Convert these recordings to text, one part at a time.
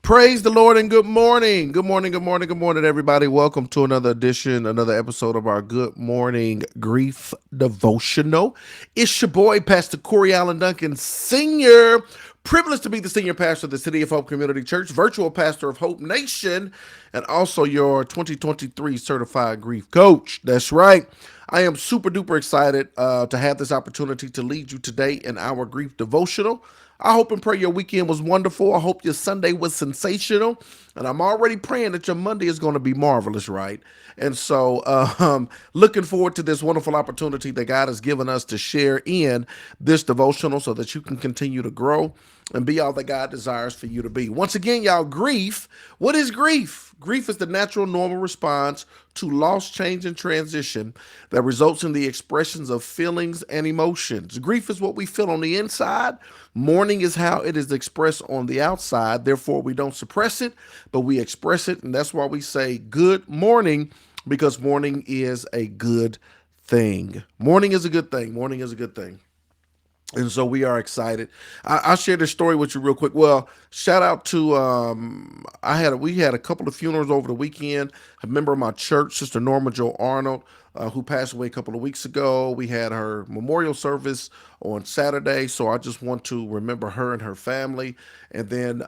Praise the Lord and good morning. Good morning, good morning, good morning, everybody. Welcome to another edition, another episode of our Good Morning Grief Devotional. It's your boy, Pastor Corey Allen Duncan, Sr. Privileged to be the senior pastor of the City of Hope Community Church, virtual pastor of Hope Nation, and also your 2023 certified grief coach. That's right. I am super duper excited to have this opportunity to lead you today in our grief devotional. I hope and pray your weekend was wonderful. I hope your Sunday was sensational. And I'm already praying that your Monday is going to be marvelous, right? And so, looking forward to this wonderful opportunity that God has given us to share in this devotional so that you can continue to grow and be all that God desires for you to be. Once again, y'all, grief. What is grief? Grief is the natural, normal response to loss, change, and transition that results in the expressions of feelings and emotions. Grief is what we feel on the inside. Mourning is how it is expressed on the outside. Therefore, we don't suppress it, but we express it. And that's why we say good morning, because mourning is a good thing. Mourning is a good thing. Mourning is a good thing. And so we are excited. I'll share this story with you real quick. Well, shout out to we had a couple of funerals over the weekend. A member of my church, Sister Norma Jo Arnold, who passed away a couple of weeks ago. We had her memorial service on Saturday, so I just want to remember her and her family. And then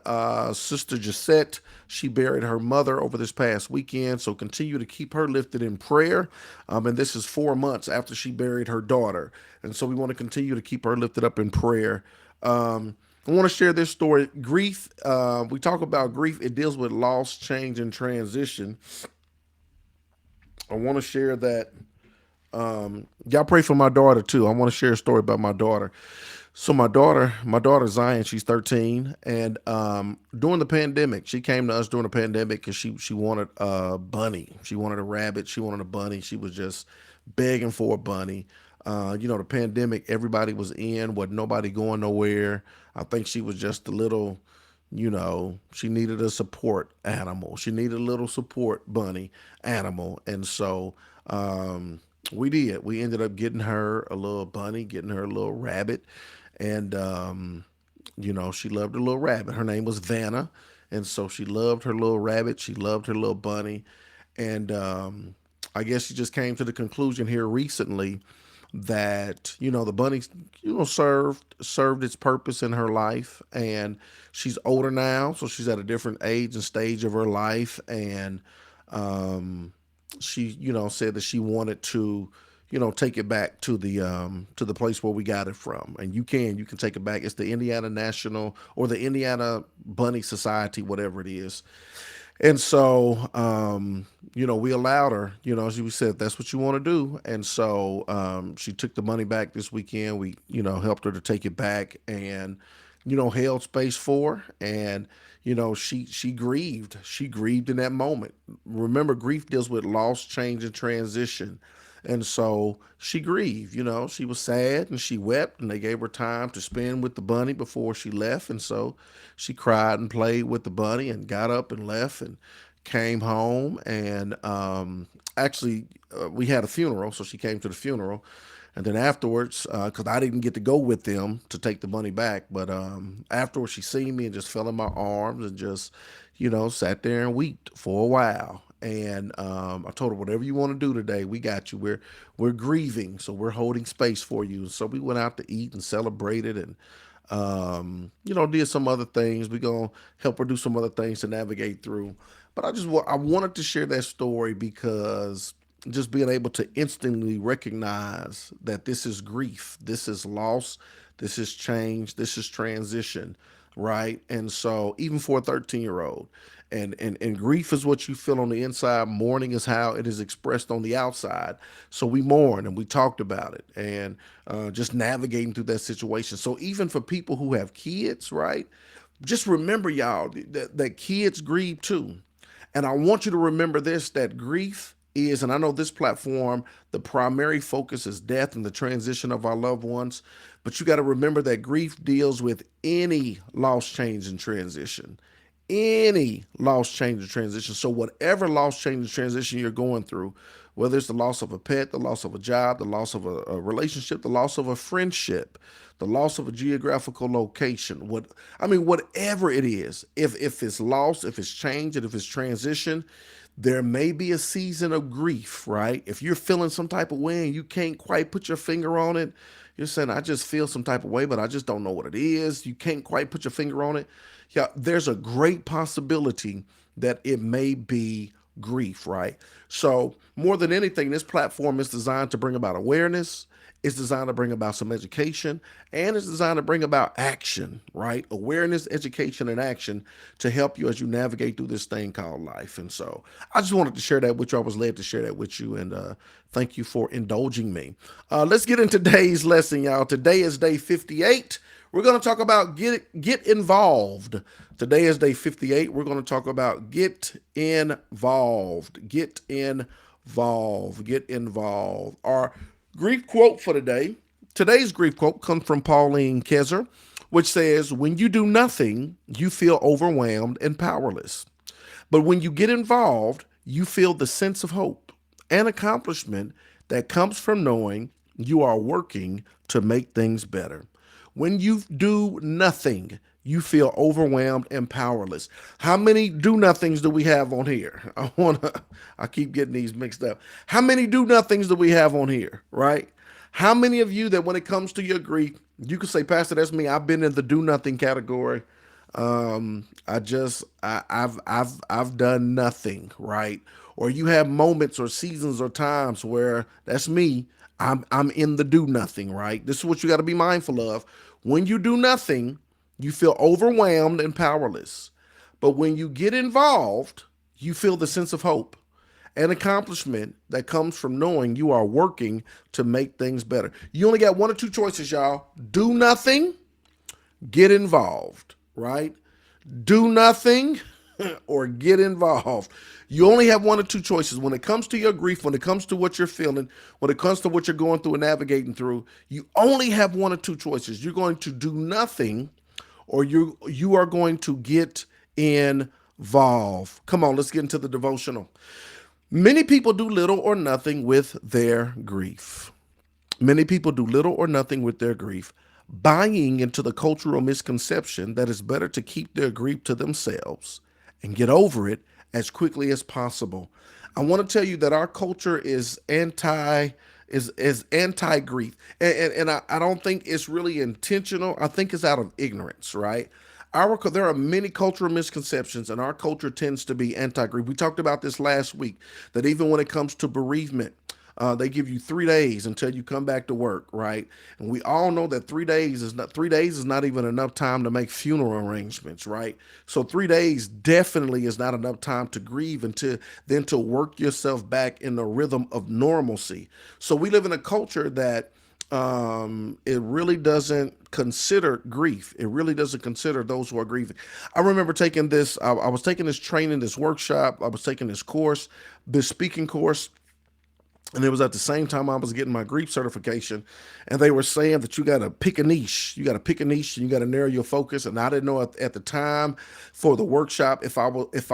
Sister Gisette, she buried her mother over this past weekend, so continue to keep her lifted in prayer. And this is 4 months after she buried her daughter, and so we want to continue to keep her lifted up in prayer. I want to share this story. Grief, we talk about grief, it deals with loss, change, and transition. I want to share that. Y'all pray for my daughter too. I want to share a story about my daughter. So my daughter Zion, she's 13, and during the pandemic, she came to us during the pandemic because she wanted a bunny, she wanted a rabbit, she wanted a bunny. She was just begging for a bunny. The pandemic, everybody was in, wasn't nobody going nowhere. I think she was just a little, she needed a support animal. She needed a little support bunny animal, and so we did. We ended up getting her a little bunny, getting her a little rabbit, and she loved her little rabbit. Her name was Vanna, and so she loved her little rabbit. She loved her little bunny, and I guess she just came to the conclusion here recently that the bunny served its purpose in her life, and she's older now, so she's at a different age and stage of her life, and she said that she wanted to take it back to the place where we got it from. And you can take it back. It's the Indiana National, or the Indiana Bunny Society, whatever it is. And so we allowed her, she said that's what you want to do. And so she took the money back this weekend. We helped her to take it back, and held space for her. And she grieved. She grieved in that moment. Remember, grief deals with loss, change, and transition. And so she grieved. She was sad and she wept, and they gave her time to spend with the bunny before she left. And so she cried and played with the bunny and got up and left and came home. And actually, we had a funeral, so she came to the funeral. And then afterwards, because I didn't get to go with them to take the money back, but afterwards she seen me and just fell in my arms and just, sat there and wept for a while. And I told her, whatever you want to do today, we got you. We're grieving, so we're holding space for you. And so we went out to eat and celebrated, and did some other things. We gonna help her do some other things to navigate through. But I wanted to share that story because just being able to instantly recognize that this is grief, this is loss, this is change, this is transition, right? And so even for a 13-year old, and grief is what you feel on the inside. Mourning is how it is expressed on the outside. So we mourn, and we talked about it, and just navigating through that situation. So even for people who have kids, right? Just remember, y'all, that kids grieve too. And I want you to remember this, that grief is, and I know this platform, the primary focus is death and the transition of our loved ones. But you got to remember that grief deals with any loss, change, and transition. Any loss, change, or transition. So whatever loss, change, and transition you're going through, whether it's the loss of a pet, the loss of a job, the loss of a relationship, the loss of a friendship, the loss of a geographical location. Whatever it is, if it's lost, if it's changed, and if it's transition, there may be a season of grief, right? If you're feeling some type of way and you can't quite put your finger on it, you're saying, I just feel some type of way, but I just don't know what it is. You can't quite put your finger on it. Yeah, there's a great possibility that it may be grief, right? So, more than anything, this platform is designed to bring about awareness. It's designed to bring about some education, and it's designed to bring about action, right? Awareness, education, and action to help you as you navigate through this thing called life. And so I just wanted to share that with you. I was led to share that with you, and thank you for indulging me. Let's get into today's lesson, y'all. Today is day 58. We're going to talk about get involved. Today is day 58. We're going to talk about get involved. Get involved. Get involved. Our grief quote for today. Today's grief quote comes from Pauline Kezer, which says, when you do nothing, you feel overwhelmed and powerless. But when you get involved, you feel the sense of hope and accomplishment that comes from knowing you are working to make things better. When you do nothing, you feel overwhelmed and powerless. How many do nothings do we have on here? I keep getting these mixed up. How many do nothings do we have on here, right? How many of you that when it comes to your grief, you can say, Pastor, that's me. I've been in the do nothing category. I've done nothing, right? Or you have moments or seasons or times where that's me. I'm in the do nothing, right? This is what you got to be mindful of. When you do nothing, you feel overwhelmed and powerless. But when you get involved, you feel the sense of hope and accomplishment that comes from knowing you are working to make things better. You only got one or two choices, y'all. Do nothing, get involved, right? Do nothing or get involved. You only have one or two choices. When it comes to your grief, when it comes to what you're feeling, when it comes to what you're going through and navigating through, you only have one or two choices. You're going to do nothing or you are going to get involved. Come on, let's get into the devotional. Many people do little or nothing with their grief. Many people do little or nothing with their grief, buying into the cultural misconception that it's better to keep their grief to themselves and get over it as quickly as possible. I want to tell you that our culture is anti grief, and I don't think it's really intentional. I think it's out of ignorance, right? There are many cultural misconceptions, and our culture tends to be anti-grief. We talked about this last week, that even when it comes to bereavement, they give you 3 days until you come back to work, right? And we all know that 3 days is not even enough time to make funeral arrangements, right? So 3 days definitely is not enough time to grieve until then to work yourself back in the rhythm of normalcy. So we live in a culture that it really doesn't consider grief. It really doesn't consider those who are grieving. I remember taking this. I was taking this training, this workshop. I was taking this course, this speaking course. And it was at the same time I was getting my grief certification. And they were saying that you got to pick a niche. You got to pick a niche and you got to narrow your focus. And I didn't know at the time for the workshop if I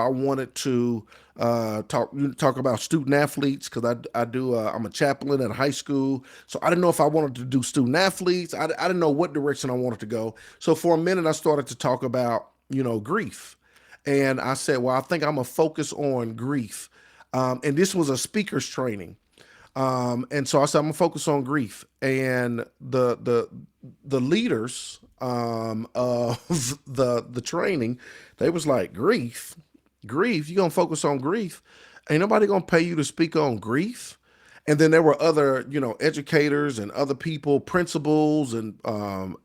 wanted to talk about student athletes, because I'm a chaplain at a high school. So I didn't know if I wanted to do student athletes. I didn't know what direction I wanted to go. So for a minute, I started to talk about, grief. And I said, well, I think I'm going to focus on grief. And this was a speaker's training. And so I said, I'm gonna focus on grief. And the leaders of the training, they was like, grief, you gonna focus on grief? Ain't nobody gonna pay you to speak on grief. And then there were other, educators and other people, principals and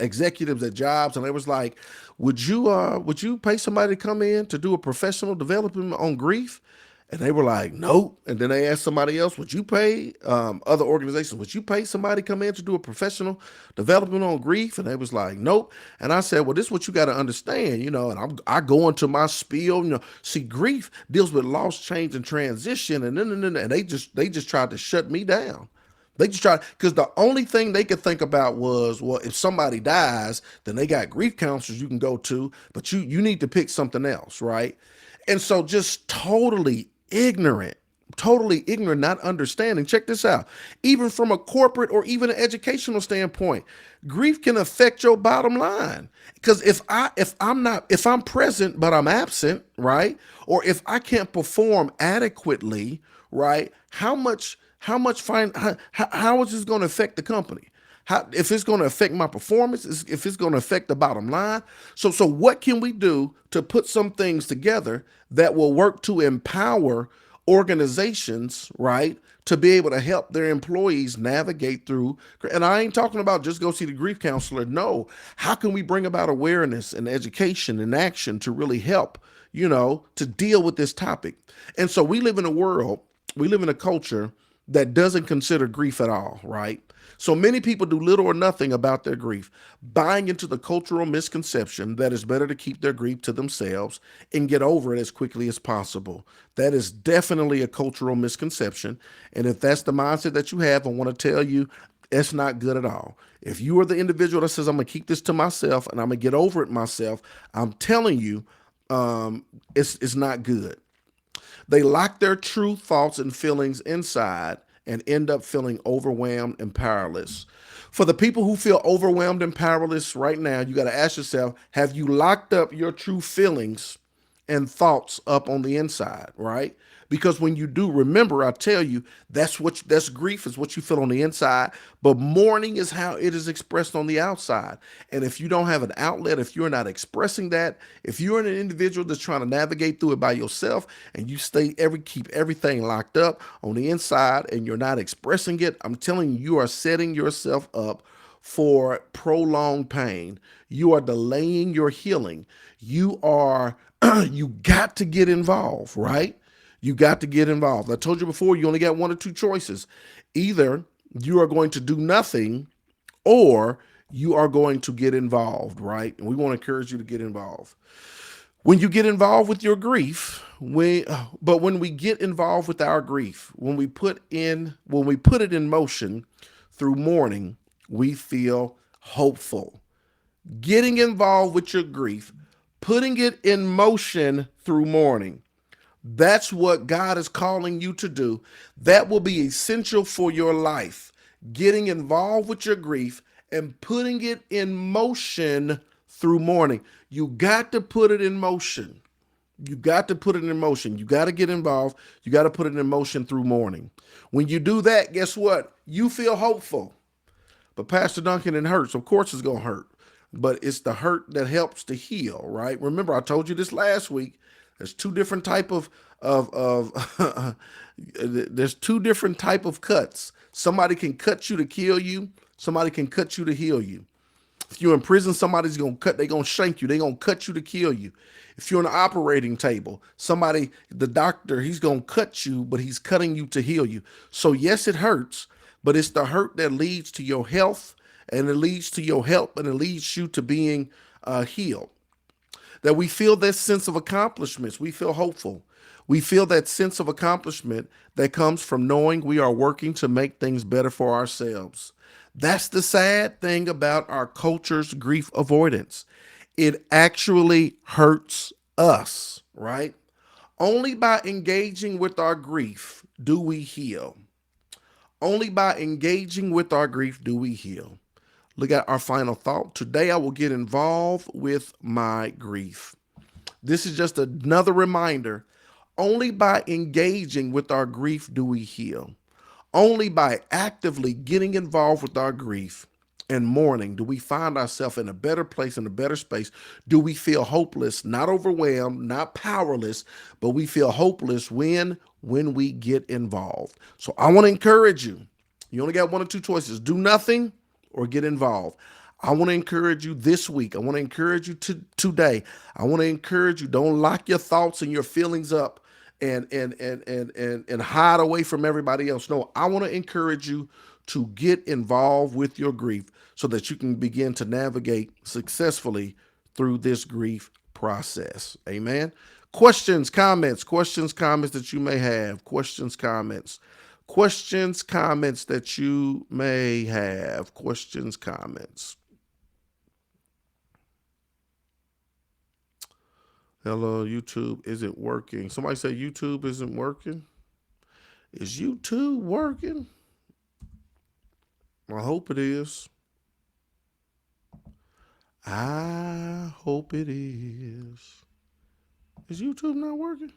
executives at jobs, and they was like, would you pay somebody to come in to do a professional development on grief? And they were like, nope. And then they asked somebody else, would you pay, other organizations, would you pay somebody to come in to do a professional development on grief? And they was like, nope. And I said, well, this is what you got to understand, and I go into my spiel, see, grief deals with loss, change, and transition. And they just tried to shut me down. They just tried, because the only thing they could think about was, well, if somebody dies, then they got grief counselors you can go to, but you need to pick something else, right? And so just totally ignorant, totally ignorant, not understanding. Check this out. Even from a corporate or even an educational standpoint, grief can affect your bottom line. Because if I'm present but I'm absent, right? Or if I can't perform adequately, right? How much fine how is this going to affect the company? How, if it's going to affect my performance, if it's going to affect the bottom line. So what can we do to put some things together that will work to empower organizations, right, to be able to help their employees navigate through? And I ain't talking about just go see the grief counselor. No, how can we bring about awareness and education and action to really help, to deal with this topic? And so we live in a culture that doesn't consider grief at all, right? So many people do little or nothing about their grief, buying into the cultural misconception that it's better to keep their grief to themselves and get over it as quickly as possible. That is definitely a cultural misconception. And if that's the mindset that you have, I want to tell you, it's not good at all. If you are the individual that says, I'm going to keep this to myself and I'm going to get over it myself, I'm telling you, it's not good. They lock their true thoughts and feelings inside and end up feeling overwhelmed and powerless. For the people who feel overwhelmed and powerless right now, you got to ask yourself, have you locked up your true feelings and thoughts up on the inside, right? Because when you do, remember, I tell you, that's grief is what you feel on the inside, but mourning is how it is expressed on the outside. And if you don't have an outlet, if you're not expressing that, if you're an individual that's trying to navigate through it by yourself and you keep everything locked up on the inside and you're not expressing it, I'm telling you, you are setting yourself up for prolonged pain. You are delaying your healing. You are you got to get involved, right? You got to get involved. I told you before, you only got one or two choices. Either you are going to do nothing or you are going to get involved, right? And we want to encourage you to get involved. When you get involved with your grief, when we get involved with our grief, when we put it in motion through mourning, we feel hopeful. Getting involved with your grief, putting it in motion through mourning. That's what God is calling you to do. That will be essential for your life. Getting involved with your grief and putting it in motion through mourning. You got to put it in motion. You got to put it in motion. You got to get involved. You got to put it in motion through mourning. When you do that, guess what? You feel hopeful. But Pastor Duncan, it hurts. Of course it's going to hurt. But it's the hurt that helps to heal, right? Remember, I told you this last week. There's two different type of there's two different type of cuts. Somebody can cut you to kill you. Somebody can cut you to heal you. If you're in prison, somebody's they're gonna shank you. They're gonna cut you to kill you. If you're on the operating table, the doctor, he's gonna cut you, but he's cutting you to heal you. So yes, it hurts, but it's the hurt that leads to your health, and it leads to your help, and it leads you to being healed. That we feel this sense of accomplishments. We feel hopeful. We feel that sense of accomplishment that comes from knowing we are working to make things better for ourselves. That's the sad thing about our culture's grief avoidance. It actually hurts us, right? Only by engaging with our grief do we heal. Only by engaging with our grief do we heal. Look at our final thought. Today I will get involved with my grief. This is just another reminder. Only by engaging with our grief do we heal. Only by actively getting involved with our grief and mourning do we find ourselves in a better place, in a better space. Do we feel hopeless, not overwhelmed, not powerless, but we feel hopeless when we get involved. So I want to encourage you. You only got one or two choices. Do nothing or get involved. I want to encourage you this week. I want to encourage you today. I want to encourage you. Don't lock your thoughts and your feelings up and hide away from everybody else. No, I want to encourage you to get involved with your grief so that you can begin to navigate successfully through this grief process. Amen. Questions, comments that you may have. Questions, comments that you may have. Questions, comments. Hello, YouTube isn't working. Somebody say YouTube isn't working. Is YouTube working? I hope it is. I hope it is. Is YouTube not working?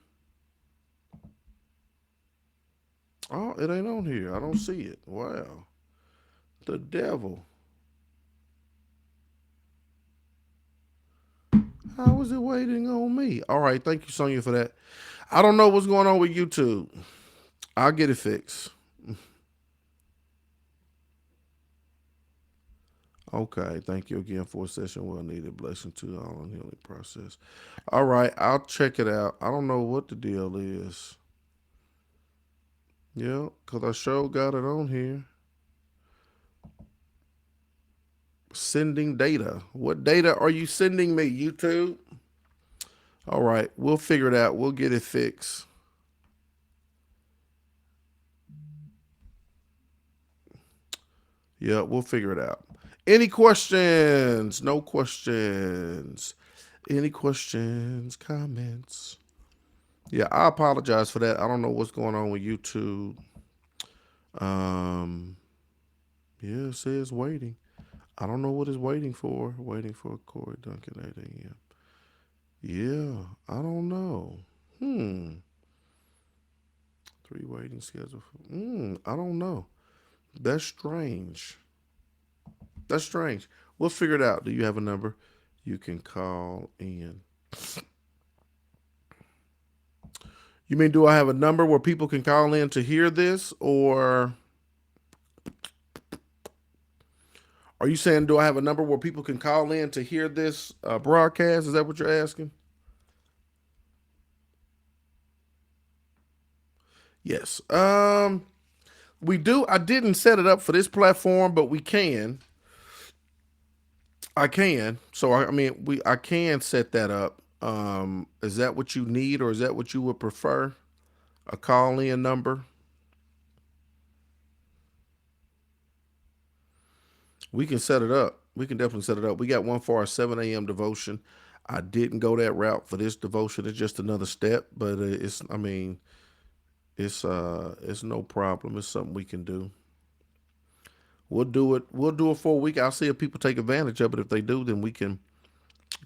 Oh, it ain't on here. I don't see it. Wow. The devil. How is it waiting on me? All right. Thank you, Sonya, for that. I don't know what's going on with YouTube. I'll get it fixed. Okay. Thank you again for a session well needed. Blessing to all in the healing process. All right. I'll check it out. I don't know what the deal is. Yeah, because I sure got it on here. Sending data. What data are you sending me, YouTube? All right. We'll figure it out. We'll get it fixed. Yeah, we'll figure it out. Any questions? No questions. Any questions? Comments? Yeah, I apologize for that. I don't know what's going on with YouTube. Um, yeah, it says waiting. I don't know what it's waiting for. Waiting for Corey Duncan 8 a.m. Yeah, I don't know. Three waiting schedule. I don't know. That's strange. That's strange. We'll figure it out. Do you have a number you can call in? You mean, do I have a number where people can call in to hear this? Or are you saying, do I have a number where people can call in to hear this broadcast? Is that what you're asking? Yes. We do. I didn't set it up for this platform, but we can. I can. So I mean, I can set that up. Is that what you need, or is that what you would prefer? A call in number? We can set it up. We can definitely set it up. We got one for our 7 a.m. devotion. I didn't go that route for this devotion. It's just another step, but it's. I mean, it's no problem. It's something we can do. We'll do it. We'll do it for a week. I'll see if people take advantage of it. If they do, then we can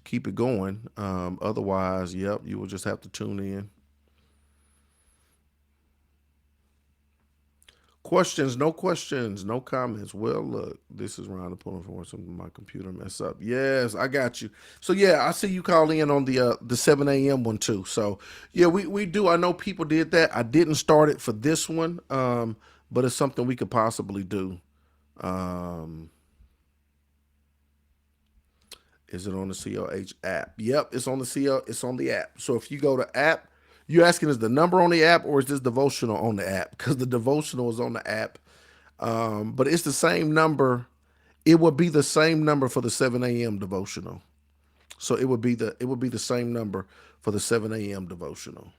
keep it going. Otherwise, yep, you will just have to tune in. Questions, no questions, no comments. Well, look, this is round of pulling for some my computer mess up. Yes, I got you. So yeah, I see you call in on the 7 a.m. one too. So yeah, we do. I know people did that. I didn't start it for this one, but it's something we could possibly do. Um, is it on the CLH app? Yep, it's on the CL. It's on the app. So if you go to app, you asking is the number on the app or is this devotional on the app? Because the devotional is on the app. But it's the same number. It would be the same number for the 7 a.m. devotional. So it would be the same number for the 7 a.m. devotional.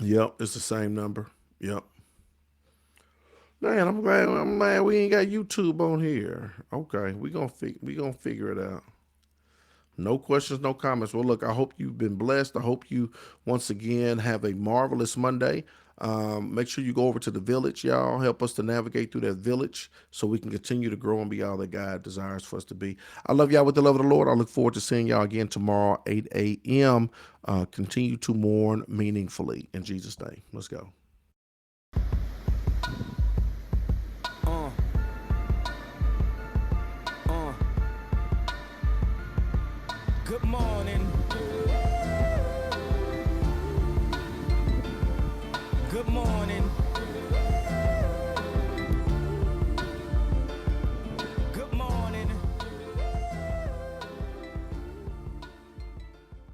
Yep, it's the same number. Yep. Man, I'm glad we ain't got YouTube on here. Okay, we gonna figure it out. No questions, no comments. Well, look, I hope you've been blessed. I hope you once again have a marvelous Monday. Make sure you go over to the village, y'all. Help us to navigate through that village so we can continue to grow and be all that God desires for us to be. I love y'all with the love of the Lord. I look forward to seeing y'all again tomorrow, 8 a.m. Continue to mourn meaningfully. In Jesus' name. Let's go.